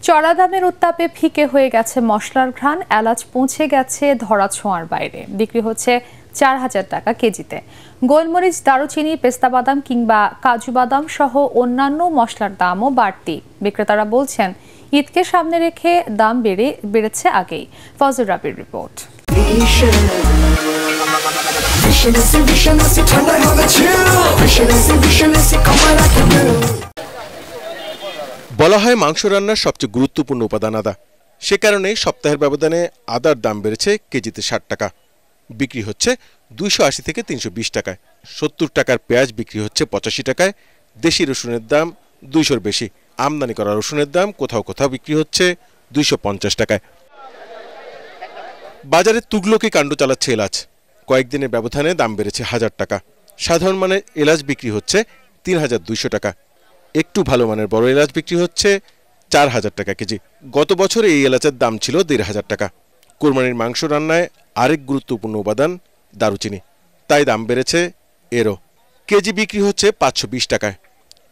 চড়া দামের উত্তাপে ফিকে হয়ে গেছে মশলার ঘ্রাণ। এলাচ পৌঁছে গেছে ধরাছোঁয়ার বাইরে। বিক্রি হচ্ছে ৪,০০০ টাকা কেজিতে। গোলমরিচ, দারুচিনি, পেস্তা বাদাম কিংবা কাজু বাদাম সহ অন্যান্য মশলার দামও বাড়তি। বিক্রেতারা বলছেন, ঈদকে সামনে রেখে দাম বেড়েছে আগেই। ফজল রাবির রিপোর্ট। বলা হয় মাংস রান্নার সবচেয়ে গুরুত্বপূর্ণ উপাদান আদা। সে কারণে সপ্তাহের ব্যবধানে আদার দাম বেড়েছে কেজিতে ৬০ টাকা। বিক্রি হচ্ছে ২৮০ থেকে ৩২০ টাকায়। ৭০ টাকার পেঁয়াজ বিক্রি হচ্ছে ৮৫ টাকায়। দেশি রসুনের দাম ২০০-র বেশি। আমদানি করা রসুনের দাম কোথাও কোথাও বিক্রি হচ্ছে ২৫০ টাকায়। বাজারে তুগলকি কাণ্ড চালাচ্ছে এলাচ। কয়েকদিনের ব্যবধানে দাম বেড়েছে ১,০০০ টাকা। সাধারণ মানের এলাচ বিক্রি হচ্ছে ৩,২০০ টাকা। একটু ভালো মানের বড় এলাচ বিক্রি হচ্ছে ৪,০০০ টাকা কেজি। গত বছর এই এলাচের দাম ছিল ১,৫০০ টাকা। কোরবানির মাংস রান্নায় আরেক গুরুত্বপূর্ণ উপাদান দারুচিনি, তাই দাম বেড়েছে এরও। কেজি বিক্রি হচ্ছে ৫২০ টাকায়।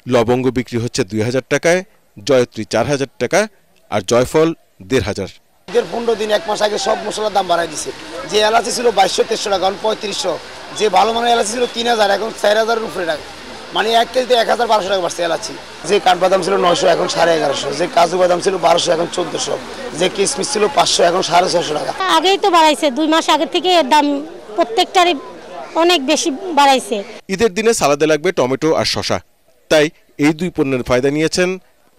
লবঙ্গ বিক্রি হচ্ছে ২,০০০ টাকায়, জয়ত্রী ৪,০০০ টাকা আর জয়ফল ১,৫০০। ১৫ দিন ১ মাস আগে সব মশলার দাম বাড়াই দিছে। যে এলাচি ছিল ২২০০-২৩০০ টাকা, এখন ৩৫০০। যে ভালো মানের এলাচি ছিল ৩,০০০, এখন ৪,০০০-এর উপরে টাকা। মানে ১ কেজিতে ১,১২০০ টাকা বাড়ছে এলাচি। যে কাঠবাদাম ছিল ৯০০, এখন ১১৫০। যে কাজু বাদাম ছিল ১২০০, এখন ১৪০০। যে কিশমিশ ছিল ৫০০, এখন ৬৫০ টাকা। আগেই তো বাড়াইছে, ২ মাস আগে থেকে এর দাম প্রত্যেকটারই অনেক বেশি বাড়াইছে। ঈদের দিনে সালাদে লাগবে টমেটো আর শসা, তাই এই দুই পণ্যের ফায়দা নিয়েছেন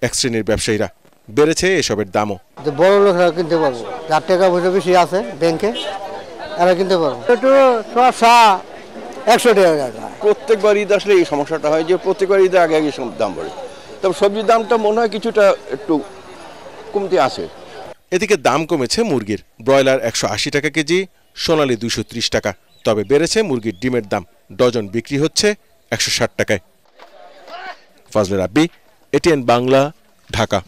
এক শ্রেণীর ব্যবসায়ীরা। বেড়েছে এসবের দামও। বড় লোকরা কিনতে পারবো, যার টাকা পয়সা বেশি আছে ব্যাংকে, এরা কিনতে পারবো। একটু শসা ১০০ টাকা। প্রত্যেকবার ঈদ আসলে এই সমস্যাটা হয় যে প্রত্যেকবার ঈদের আগে আগে দাম বাড়ে। তবে সবজির দামটা মনে হয় কিছুটা একটু কমতে আসে। এদিকে দাম কমেছে মুরগির। ব্রয়লার ১৮০ টাকা কেজি, সোনালী ২৩০ টাকা। তবে বেড়েছে মুরগির ডিমের দাম। ডজন বিক্রি হচ্ছে ১৬০ টাকায়। ফজল রাব্বি, এটিএন বাংলা, ঢাকা।